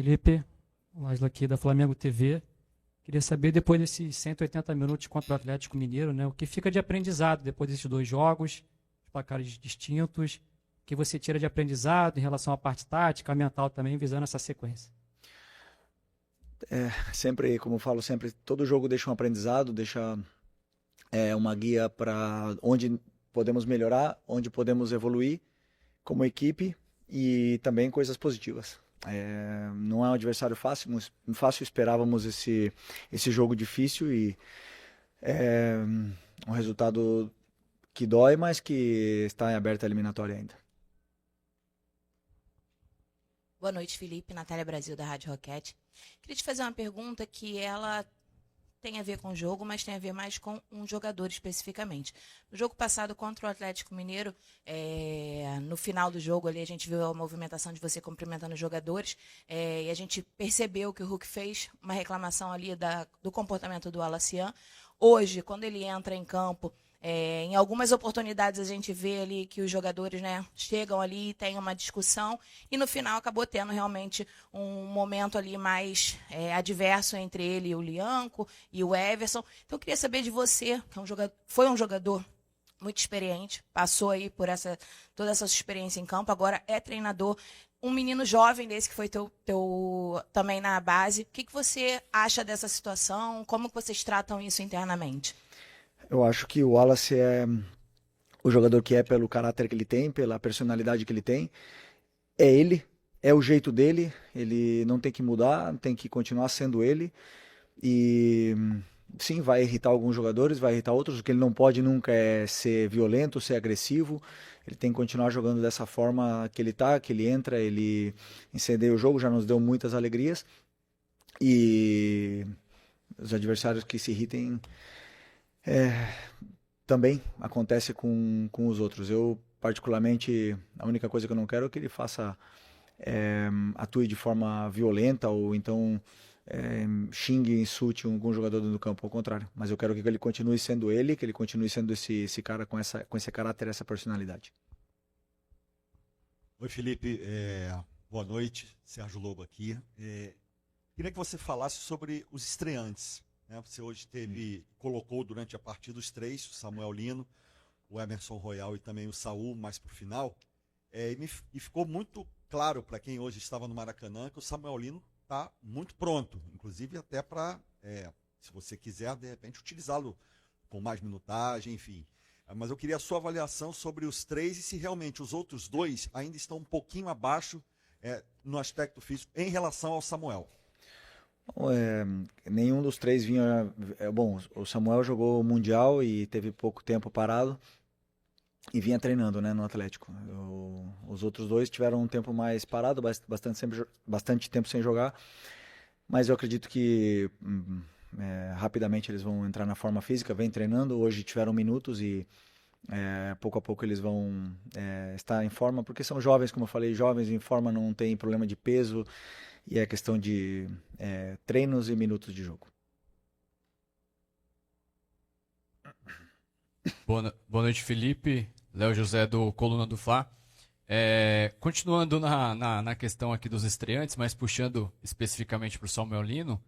Felipe, Lázaro aqui da Flamengo TV. Queria saber, depois desses 180 minutos contra o Atlético Mineiro, né, o que fica de aprendizado depois desses dois jogos, placares distintos, o que você tira de aprendizado em relação à parte tática, mental também, visando essa sequência? Sempre, como eu falo sempre, todo jogo deixa um aprendizado, deixa uma guia para onde podemos melhorar, onde podemos evoluir como equipe e também coisas positivas. Não é um adversário fácil, esperávamos esse jogo difícil e um resultado que dói, mas que está em aberta a eliminatória ainda. Boa noite, Felipe. Natália Brasil, da Rádio Roquete. Queria te fazer uma pergunta que ela tem a ver com o jogo, mas tem a ver mais com um jogador especificamente. No jogo passado contra o Atlético Mineiro, no final do jogo ali a gente viu a movimentação de você cumprimentando os jogadores e a gente percebeu que o Hulk fez uma reclamação ali do comportamento do Alacian. Hoje, quando ele entra em campo, em algumas oportunidades a gente vê ali que os jogadores, né, chegam ali e tem uma discussão e no final acabou tendo realmente um momento ali mais adverso entre ele e o Lianco e o Everson. Então eu queria saber de você, que foi um jogador muito experiente, passou aí por toda essa sua experiência em campo, agora é treinador, um menino jovem desse que foi teu também na base. O que você acha dessa situação? Como que vocês tratam isso internamente? Eu acho que o Wallace é o jogador que é pelo caráter que ele tem, pela personalidade que ele tem. É ele, é o jeito dele, ele não tem que mudar, tem que continuar sendo ele. E sim, vai irritar alguns jogadores, vai irritar outros. O que ele não pode nunca é ser violento, ser agressivo. Ele tem que continuar jogando dessa forma que ele tá, que ele entra, ele incendeia o jogo, já nos deu muitas alegrias. E os adversários que se irritem também acontece com os outros. Eu, particularmente, a única coisa que eu não quero é que ele atue de forma violenta ou então xingue, insulte algum jogador do campo, ao contrário. Mas eu quero que ele continue sendo ele, que ele continue sendo esse cara com esse caráter, essa personalidade. Oi, Felipe. Boa noite. Sérgio Lobo aqui. Queria que você falasse sobre os estreantes. Você hoje colocou durante a partida os três, o Samuel Lino, o Emerson Royal e também o Saul, mais para o final. E ficou muito claro para quem hoje estava no Maracanã que o Samuel Lino está muito pronto, inclusive até para, se você quiser, de repente, utilizá-lo com mais minutagem, enfim. Mas eu queria a sua avaliação sobre os três e se realmente os outros dois ainda estão um pouquinho abaixo no aspecto físico em relação ao Samuel. Nenhum dos três vinha. Bom, o Samuel jogou o Mundial e teve pouco tempo parado e vinha treinando, né, no Atlético. Os outros dois tiveram um tempo mais parado, bastante tempo sem jogar, mas eu acredito que rapidamente eles vão entrar na forma física, vem treinando. Hoje tiveram minutos e pouco a pouco eles vão estar em forma, porque são jovens, como eu falei, jovens em forma, não tem problema de peso. E é questão de treinos e minutos de jogo. Boa noite, Felipe. Léo José do Coluna do Fla. Continuando na questão aqui dos estreantes, mas puxando especificamente para o Samuel Lino,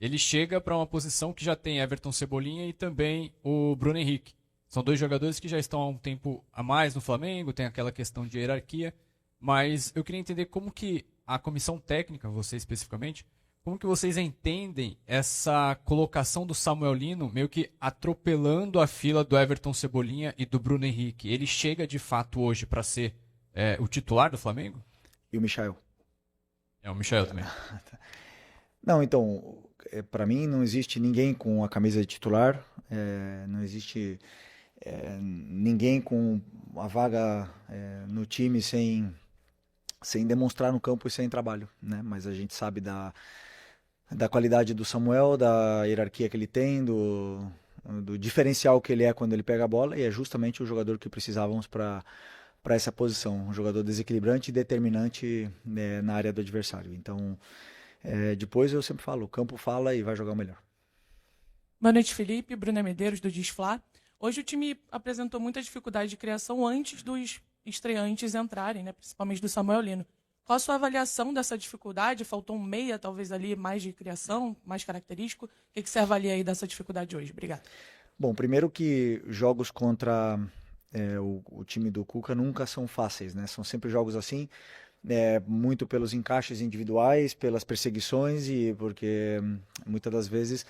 ele chega para uma posição que já tem Everton Cebolinha e também o Bruno Henrique. São dois jogadores que já estão há um tempo a mais no Flamengo, tem aquela questão de hierarquia, mas eu queria entender como que a comissão técnica, você especificamente, como que vocês entendem essa colocação do Samuel Lino meio que atropelando a fila do Everton Cebolinha e do Bruno Henrique? Ele chega de fato hoje para ser o titular do Flamengo? E o Michael? O Michael também. Não, então, para mim não existe ninguém com a camisa de titular, não existe ninguém com a vaga no time sem demonstrar no campo e sem trabalho, né? Mas a gente sabe da qualidade do Samuel, da hierarquia que ele tem, do diferencial que ele é quando ele pega a bola, e é justamente o jogador que precisávamos para essa posição, um jogador desequilibrante e determinante na área do adversário. Então, depois eu sempre falo, o campo fala e vai jogar o melhor. Boa noite, Felipe. Bruna Medeiros, do Disfla. Hoje o time apresentou muita dificuldade de criação antes dos estreantes entrarem, né, principalmente do Samuel Lino. Qual a sua avaliação dessa dificuldade? Faltou um meia, talvez ali, mais de criação, mais característico. O que você avalia aí dessa dificuldade hoje? Obrigado. Bom, primeiro que jogos contra o time do Cuca nunca são fáceis, né? São sempre jogos assim, muito pelos encaixes individuais, pelas perseguições e porque muitas das vezes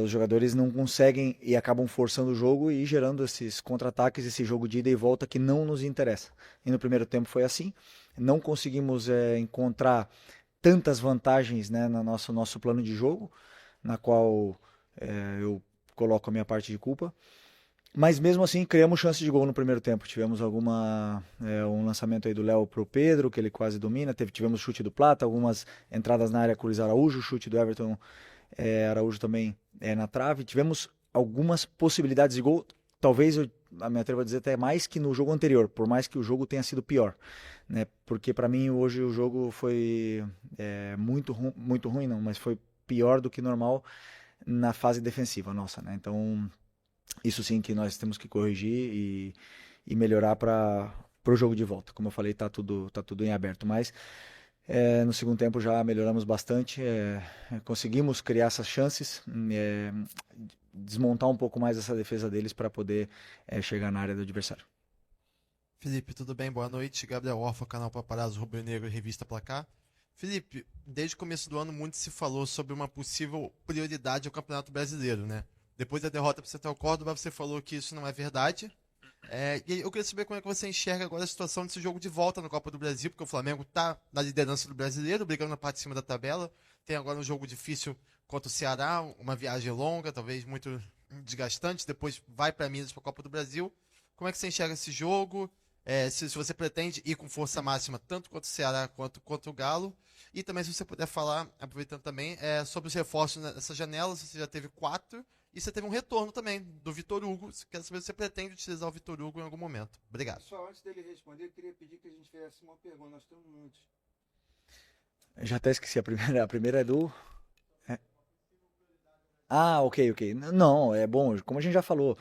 os jogadores não conseguem e acabam forçando o jogo e gerando esses contra-ataques, esse jogo de ida e volta que não nos interessa. E no primeiro tempo foi assim, não conseguimos encontrar tantas vantagens, né, no nosso plano de jogo, na qual eu coloco a minha parte de culpa. Mas mesmo assim, criamos chance de gol no primeiro tempo. Tivemos um lançamento aí do Léo pro Pedro, que ele quase domina. Tivemos chute do Plata, algumas entradas na área com o Luiz Araújo, chute do Everton Araújo também na trave. Tivemos algumas possibilidades de gol. Talvez eu me atrevo a dizer até mais que no jogo anterior, por mais que o jogo tenha sido pior, né? Porque para mim hoje o jogo foi muito ruim, não, mas foi pior do que normal na fase defensiva nossa, né? Então isso sim que nós temos que corrigir e melhorar para o jogo de volta. Como eu falei, tá tudo em aberto, mas no segundo tempo já melhoramos bastante, conseguimos criar essas chances, desmontar um pouco mais essa defesa deles para poder chegar na área do adversário. Felipe, tudo bem? Boa noite. Gabriel Orfa, canal Paparazzo Rubro Negro e Revista Placar. Felipe, desde o começo do ano muito se falou sobre uma possível prioridade ao Campeonato Brasileiro, né? Depois da derrota para o Central Córdoba, você falou que isso não é verdade. E eu queria saber como é que você enxerga agora a situação desse jogo de volta na Copa do Brasil, porque o Flamengo está na liderança do Brasileiro, brigando na parte de cima da tabela. Tem agora um jogo difícil contra o Ceará, uma viagem longa, talvez muito desgastante. Depois vai para Minas para a Copa do Brasil. Como é que você enxerga esse jogo? Se você pretende ir com força máxima tanto contra o Ceará quanto contra o Galo. E também, se você puder falar, aproveitando também, sobre os reforços nessa janela. Você já teve 4 e você teve um retorno também do Vitor Hugo. Quero saber se você pretende utilizar o Vitor Hugo em algum momento. Obrigado. Só antes dele responder, eu queria pedir que a gente fizesse uma pergunta. Nós temos minutos. Eu já até esqueci a primeira. A primeira é do... Ah, ok. Não, é bom, como a gente já falou,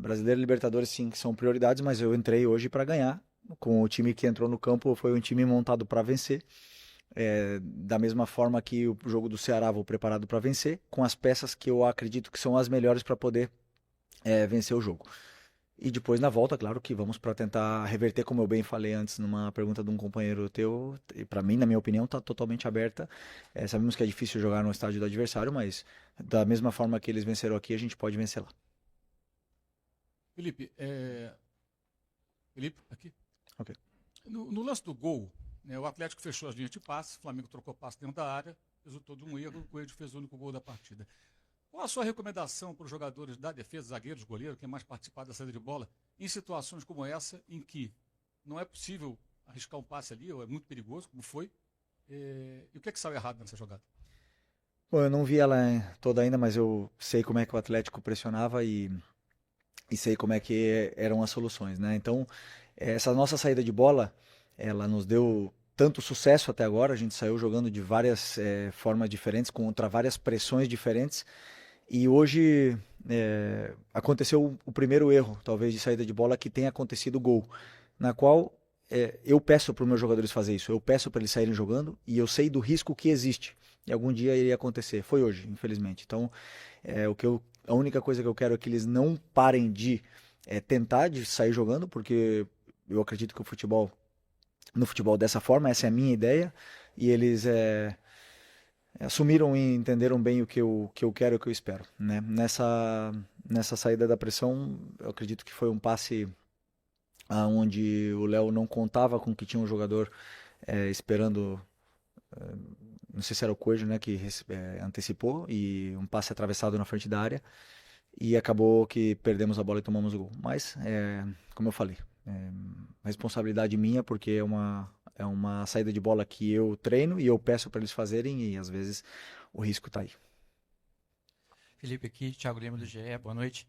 Brasileiro e Libertadores sim que são prioridades, mas eu entrei hoje para ganhar. Com o time que entrou no campo, foi um time montado para vencer. Da mesma forma que o jogo do Ceará, vou preparado para vencer, com as peças que eu acredito que são as melhores para poder vencer o jogo. E depois na volta, claro que vamos para tentar reverter, como eu bem falei antes numa pergunta de um companheiro teu, e para mim, na minha opinião, está totalmente aberta. Sabemos que é difícil jogar no estádio do adversário, mas da mesma forma que eles venceram aqui, a gente pode vencer lá. Felipe, aqui. Ok. No lance do gol, né, o Atlético fechou as linhas de passe, o Flamengo trocou passe dentro da área, resultou de um erro, o Coelho fez o único gol da partida. Qual a sua recomendação para os jogadores da defesa, zagueiros, goleiros, quem mais participar da saída de bola, em situações como essa, em que não é possível arriscar um passe ali, ou é muito perigoso, como foi, e o que saiu errado nessa jogada? Bom, eu não vi ela toda ainda, mas eu sei como é que o Atlético pressionava e sei como é que eram as soluções, né? Então, essa nossa saída de bola, ela nos deu tanto sucesso até agora, a gente saiu jogando de várias formas diferentes, contra várias pressões diferentes, e hoje aconteceu o primeiro erro, talvez, de saída de bola que tenha acontecido o gol, na qual eu peço para os meus jogadores fazer isso, eu peço para eles saírem jogando e eu sei do risco que existe, e algum dia iria acontecer, foi hoje, infelizmente. Então, a única coisa que eu quero é que eles não parem de tentar de sair jogando, porque eu acredito que no futebol dessa forma, essa é a minha ideia, e eles assumiram e entenderam bem o que eu quero e o que eu espero, né? Nessa saída da pressão, eu acredito que foi um passe onde o Léo não contava com que tinha um jogador esperando, não sei se era o Coelho, né, que antecipou, e um passe atravessado na frente da área, e acabou que perdemos a bola e tomamos o gol. Mas, como eu falei, responsabilidade minha, porque é uma saída de bola que eu treino e eu peço para eles fazerem, e às vezes o risco está aí. Felipe aqui, Thiago Lima do GE, boa noite.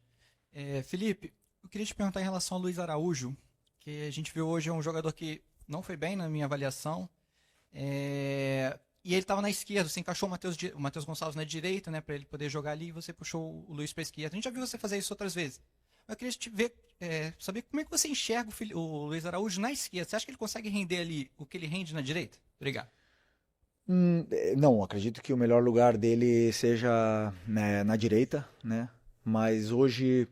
Felipe, eu queria te perguntar em relação ao Luiz Araújo, que a gente viu hoje é um jogador que não foi bem na minha avaliação, e ele estava na esquerda, você encaixou o Matheus Gonçalves na direita, né, para ele poder jogar ali, e você puxou o Luiz para a esquerda. A gente já viu você fazer isso outras vezes. Eu queria saber como é que você enxerga o Luiz Araújo na esquerda. Você acha que ele consegue render ali o que ele rende na direita? Obrigado. Não, acredito que o melhor lugar dele seja, né, na direita, né? Mas hoje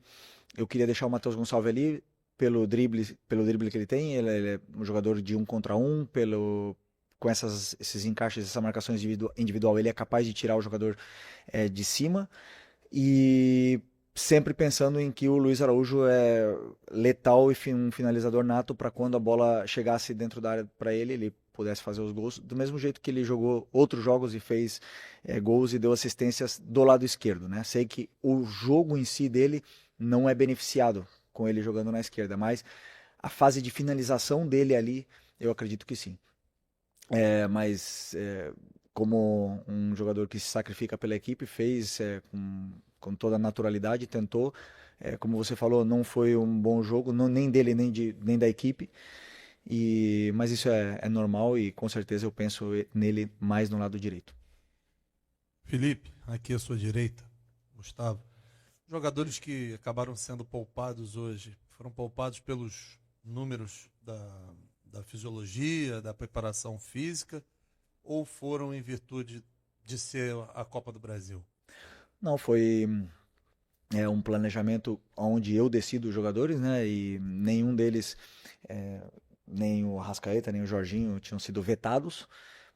eu queria deixar o Matheus Gonçalves ali pelo drible que ele tem. Ele é um jogador de 1 contra 1, com esses encaixes, essas marcações individual, ele é capaz de tirar o jogador de cima. E sempre pensando em que o Luiz Araújo é letal e um finalizador nato para quando a bola chegasse dentro da área para ele pudesse fazer os gols, do mesmo jeito que ele jogou outros jogos e fez gols e deu assistências do lado esquerdo, né? Sei que o jogo em si dele não é beneficiado com ele jogando na esquerda, mas a fase de finalização dele ali, eu acredito que sim. Mas como um jogador que se sacrifica pela equipe, fez com toda a naturalidade, tentou. Como você falou, não foi um bom jogo, nem dele, nem da equipe. Mas isso é normal e com certeza eu penso nele mais no lado direito. Felipe, aqui à sua direita, Gustavo. Jogadores que acabaram sendo poupados hoje, foram poupados pelos números da fisiologia, da preparação física, ou foram em virtude de ser a Copa do Brasil? Não, foi um planejamento onde eu decido os jogadores, né? E nenhum deles, nem o Arrascaeta, nem o Jorginho, tinham sido vetados,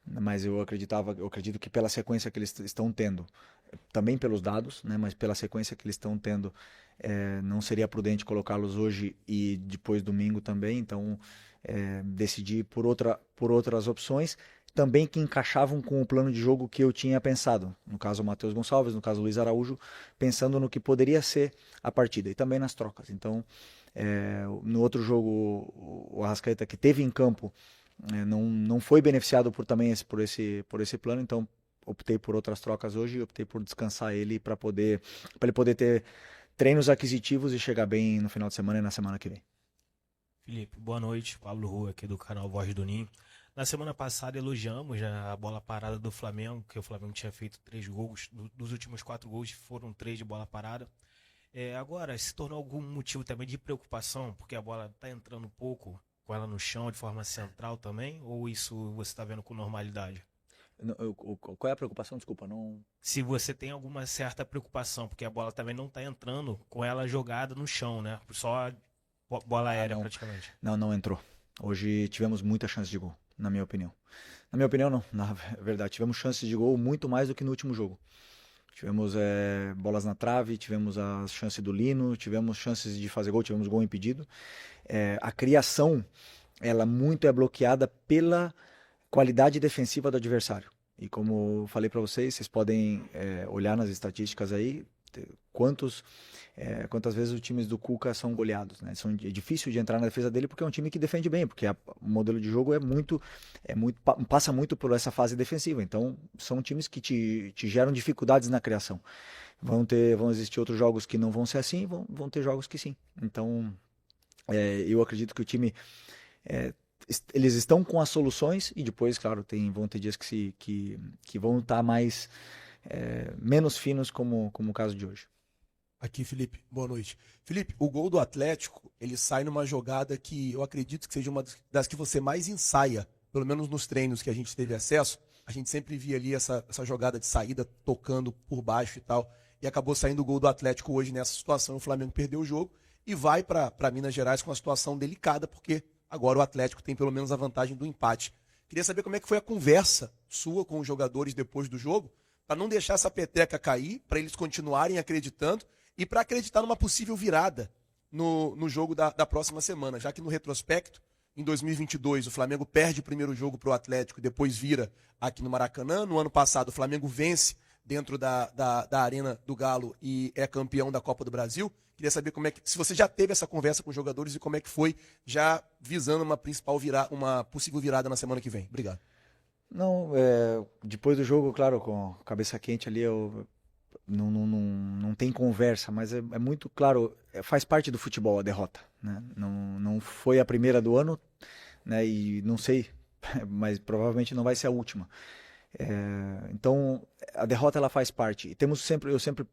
mas eu acredito que pela sequência que eles estão tendo, também pelos dados, né? Mas pela sequência que eles estão tendo, não seria prudente colocá-los hoje e depois domingo também, então decidi por outras opções, também que encaixavam com o plano de jogo que eu tinha pensado. No caso, o Matheus Gonçalves, no caso, o Luiz Araújo, pensando no que poderia ser a partida e também nas trocas. Então, no outro jogo, o Arrascaeta, que teve em campo, não foi beneficiado por esse plano, então optei por outras trocas hoje, optei por descansar ele para ele poder ter treinos aquisitivos e chegar bem no final de semana e na semana que vem. Felipe, boa noite. Pablo Rua aqui do canal Voz do Ninho. Na semana passada elogiamos a bola parada do Flamengo, que o Flamengo tinha feito 3 gols. Dos últimos 4 gols foram 3 de bola parada. Agora, se tornou algum motivo também de preocupação, porque a bola está entrando pouco com ela no chão de forma central também, ou isso você está vendo com normalidade? Qual é a preocupação? Desculpa, não... Se você tem alguma certa preocupação, porque a bola também não está entrando com ela jogada no chão, né? Só bola aérea praticamente. Não entrou. Hoje tivemos muita chance de gol, na minha opinião. Na minha opinião, não. Na verdade, tivemos chances de gol muito mais do que no último jogo. Tivemos bolas na trave, tivemos a chance do Lino, tivemos chances de fazer gol, tivemos gol impedido. A criação, ela muito é bloqueada pela qualidade defensiva do adversário. E como eu falei para vocês podem olhar nas estatísticas aí quantas vezes os times do Cuca são goleados, né? É difícil de entrar na defesa dele porque é um time que defende bem, porque o modelo de jogo passa muito por essa fase defensiva. Então são times que te geram dificuldades na criação. Vão existir outros jogos que não vão ser assim, vão ter jogos que sim. Então eu acredito que o time eles estão com as soluções e depois, claro, vão ter dias que vão estar menos finos, como o caso de hoje. Aqui, Felipe, boa noite. Felipe, o gol do Atlético, ele sai numa jogada que eu acredito que seja uma das que você mais ensaia, pelo menos nos treinos que a gente teve acesso. A gente sempre via ali essa jogada de saída, tocando por baixo e tal, e acabou saindo o gol do Atlético hoje nessa situação. O Flamengo perdeu o jogo e vai para Minas Gerais com uma situação delicada, porque agora o Atlético tem pelo menos a vantagem do empate. Queria saber como é que foi a conversa sua com os jogadores depois do jogo, para não deixar essa peteca cair, para eles continuarem acreditando e para acreditar numa possível virada no jogo da próxima semana, já que no retrospecto, em 2022, o Flamengo perde o primeiro jogo para o Atlético e depois vira aqui no Maracanã. No ano passado, o Flamengo vence dentro da Arena do Galo e é campeão da Copa do Brasil. Queria saber se você já teve essa conversa com os jogadores e como é que foi, já visando uma possível virada na semana que vem. Obrigado. Não, depois do jogo, claro, com a cabeça quente ali, não tem conversa, mas é muito claro, faz parte do futebol a derrota, né? Não foi a primeira do ano, né? E não sei, mas provavelmente não vai ser a última. Então, a derrota ela faz parte. E eu sempre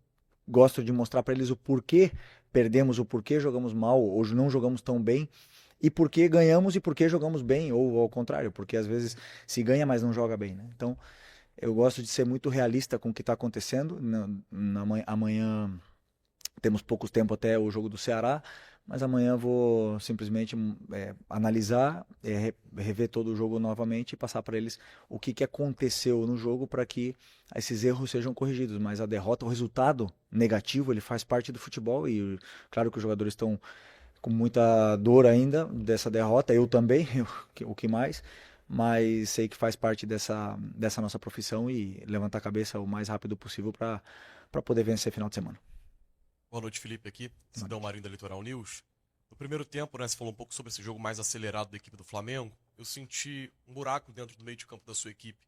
gosto de mostrar para eles o porquê perdemos, o porquê jogamos mal, ou não jogamos tão bem, e por que ganhamos e por que jogamos bem, ou ao contrário, porque às vezes se ganha, mas não joga bem, né? Então, eu gosto de ser muito realista com o que está acontecendo. Amanhã temos pouco tempo até o jogo do Ceará, mas amanhã vou simplesmente analisar, rever todo o jogo novamente e passar para eles o que aconteceu no jogo para que esses erros sejam corrigidos. Mas a derrota, o resultado negativo, ele faz parte do futebol e claro que os jogadores estão com muita dor ainda dessa derrota, eu também, o que mais, mas sei que faz parte dessa nossa profissão e levantar a cabeça o mais rápido possível para poder vencer final de semana. Boa noite, Felipe, aqui. Sidão Marinho da Litoral News. No primeiro tempo, né, você falou um pouco sobre esse jogo mais acelerado da equipe do Flamengo. Eu senti um buraco dentro do meio de campo da sua equipe.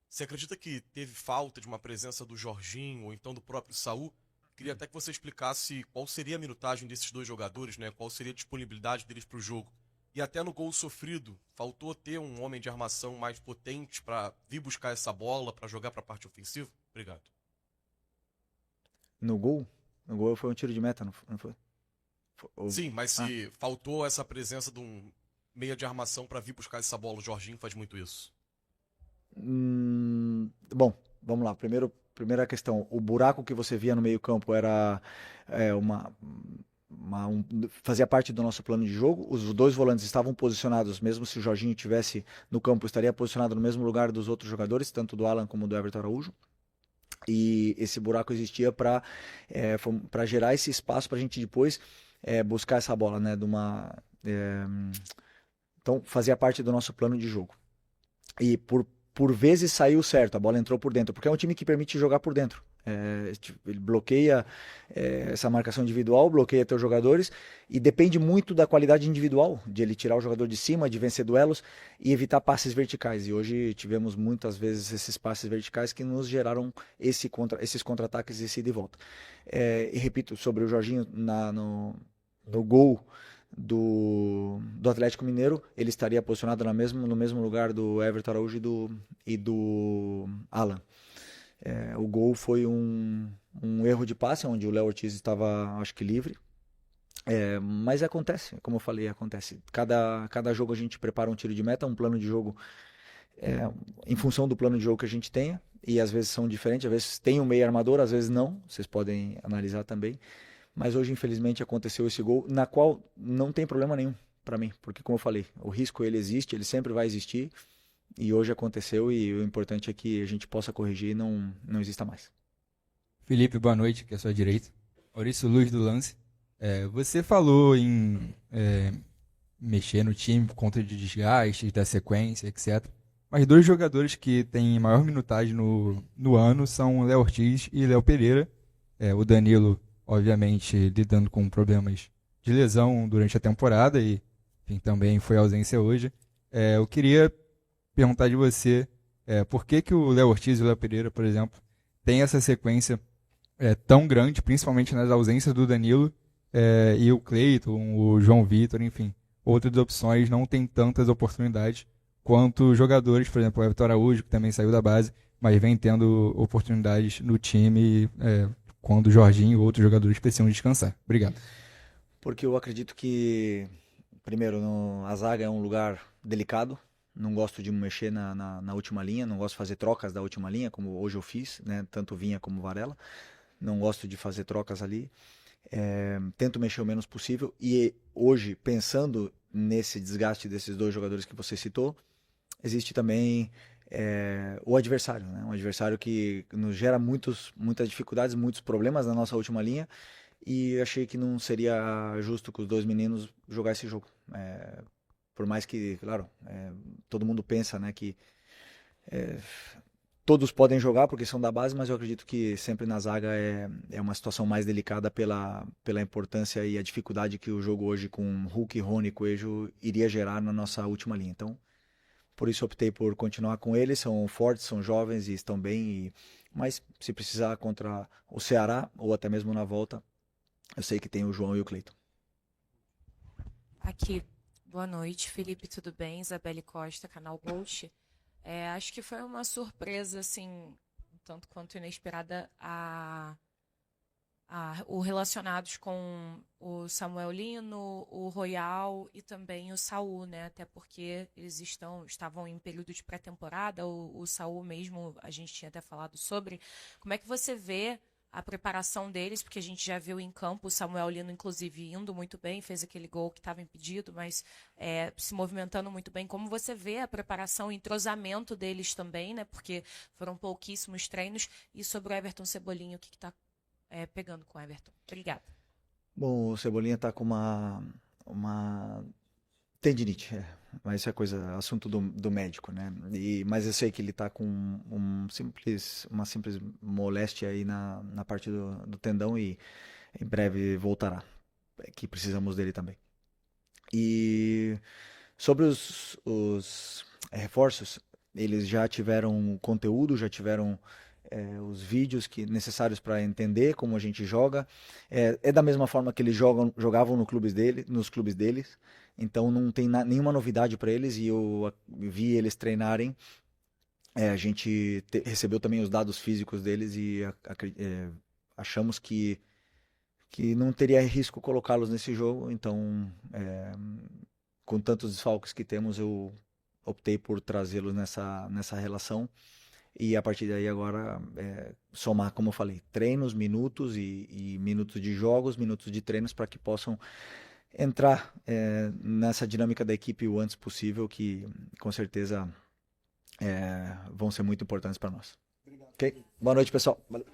Você acredita que teve falta de uma presença do Jorginho ou então do próprio Saul? Queria até que você explicasse qual seria a minutagem desses dois jogadores, né? Qual seria a disponibilidade deles para o jogo. E até no gol sofrido, faltou ter um homem de armação mais potente para vir buscar essa bola, para jogar para a parte ofensiva? Obrigado. No gol? No gol foi um tiro de meta, não foi? Sim, mas se faltou essa presença de um meia de armação para vir buscar essa bola, o Jorginho faz muito isso. Bom, vamos lá. Primeira questão. O buraco que você via no meio-campo era fazia parte do nosso plano de jogo. Os dois volantes estavam posicionados, mesmo se o Jorginho estivesse no campo, estaria posicionado no mesmo lugar dos outros jogadores, tanto do Alan como do Everton Araújo. E esse buraco existia para gerar esse espaço para a gente depois buscar essa bola, né? Então fazia parte do nosso plano de jogo. E por vezes saiu certo, a bola entrou por dentro, porque é um time que permite jogar por dentro. Ele bloqueia essa marcação individual, bloqueia teus jogadores e depende muito da qualidade individual, de ele tirar o jogador de cima, de vencer duelos e evitar passes verticais. E hoje tivemos muitas vezes esses passes verticais que nos geraram esses contra-ataques e esse ida e volta. E repito, sobre o Jorginho no gol do Atlético Mineiro, ele estaria posicionado no mesmo lugar do Everton Araújo e do Alan. O gol foi um erro de passe, onde o Léo Ortiz estava, acho que, livre. Mas acontece, como eu falei, acontece. Cada jogo a gente prepara um tiro de meta, um plano de jogo em função do plano de jogo que a gente tenha. E às vezes são diferentes, às vezes tem um meio armador, às vezes não. Vocês podem analisar também. Mas hoje, infelizmente, aconteceu esse gol, na qual não tem problema nenhum para mim. Porque, como eu falei, o risco ele existe, ele sempre vai existir. E hoje aconteceu e o importante é que a gente possa corrigir e não exista mais. Felipe, boa noite, aqui à sua direita. Maurício Luz do Lance. Você falou em mexer no time por conta de desgastes, da sequência, etc. Mas dois jogadores que têm maior minutagem no ano são Léo Ortiz e Léo Pereira. O Danilo, obviamente, lidando com problemas de lesão durante a temporada e enfim, também foi ausência hoje. Eu queria perguntar de você por que o Léo Ortiz e o Léo Pereira, por exemplo, têm essa sequência tão grande, principalmente nas ausências do Danilo e o Cleiton, o João Vitor, enfim, outras opções não têm tantas oportunidades quanto jogadores, por exemplo, o Everton Araújo, que também saiu da base, mas vem tendo oportunidades no time quando o Jorginho ou outros jogadores precisam descansar. Obrigado. Porque eu acredito que, primeiro, a zaga é um lugar delicado. Não gosto de mexer na última linha, não gosto de fazer trocas da última linha, como hoje eu fiz, né? Tanto Vinha como Varela. Não gosto de fazer trocas ali. Tento mexer o menos possível. E hoje, pensando nesse desgaste desses dois jogadores que você citou, existe também o adversário, né? Um adversário que nos gera muitas dificuldades, muitos problemas na nossa última linha. E achei que não seria justo com os dois meninos jogar esse jogo. Por mais que, claro, todo mundo pensa, né, que todos podem jogar porque são da base, mas eu acredito que sempre na zaga é uma situação mais delicada pela importância e a dificuldade que o jogo hoje com Hulk, Rony e Coelho iria gerar na nossa última linha. Então, por isso optei por continuar com eles, são fortes, são jovens e estão bem, mas se precisar contra o Ceará ou até mesmo na volta, eu sei que tem o João e o Cleiton. Aqui. Boa noite, Felipe, tudo bem? Isabelle Costa, canal Coach. Acho que foi uma surpresa, assim, tanto quanto inesperada, o relacionados com o Samuel Lino, o Royal e também o Saul, né? Até porque eles estavam em período de pré-temporada, o Saul mesmo, a gente tinha até falado sobre. Como é que você vê a preparação deles? Porque a gente já viu em campo o Samuel Lino, inclusive, indo muito bem, fez aquele gol que estava impedido, mas se movimentando muito bem. Como você vê a preparação e entrosamento deles também, né? Porque foram pouquíssimos treinos. E sobre o Everton Cebolinha, o que está pegando com o Everton? Obrigada. Bom, o Cebolinha tá com uma tendinite, mas isso é assunto do médico, né? Mas eu sei que ele tá com uma simples moléstia aí na parte do tendão e em breve voltará, que precisamos dele também. E sobre os reforços, eles já tiveram conteúdo, já tiveram os vídeos necessários para entender como a gente joga. É da mesma forma que eles jogavam nos clubes deles. Então não tem nenhuma novidade para eles e eu vi eles treinarem. A gente recebeu também os dados físicos deles e achamos que não teria risco colocá-los nesse jogo. Então, com tantos desfalques que temos, eu optei por trazê-los nessa relação. E a partir daí agora somar, como eu falei, treinos, minutos e minutos de jogos, minutos de treinos para que possam entrar nessa dinâmica da equipe o antes possível, que com certeza vão ser muito importantes para nós. Ok? Boa noite, pessoal. Valeu.